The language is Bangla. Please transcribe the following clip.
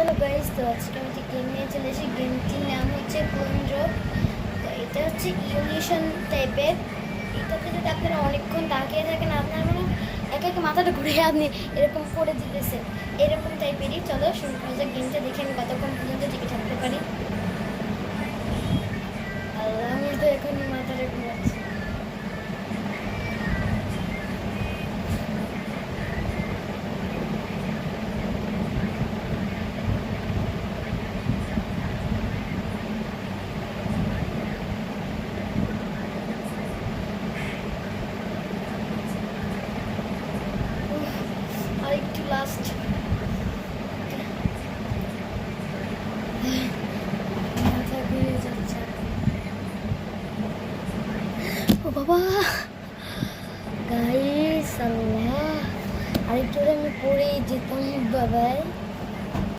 হ্যালো গাইস, তো আজকে আমি যে গেম নিয়ে চলে এসেছি। গেমটির নাম হচ্ছে কোন ড্রপ। তো এটা হচ্ছে ইউনিশন টাইপের। এটাতে যদি আপনারা অনেকক্ষণ তাকিয়ে থাকেন, আপনার মানে একা একা মাথাটা ঘুরে আপনি এরকম করে দিতেছেন, এরকম টাইপেরই। চলো শুরু করা যাক গেমটা, দেখে আমি কতক্ষণ পর্যন্ত টিকে থাকতে পারি। আল্লাহ, আমার তো এখন মাথাটা ঘুরাচ্ছে। আর একটু লাস্ট। মাথা ঘুরে যাচ্ছে। ও বাবা গাইস, আল্লাহ, আরেকটু হলে আমি পড়েই যেতাম বাবাই।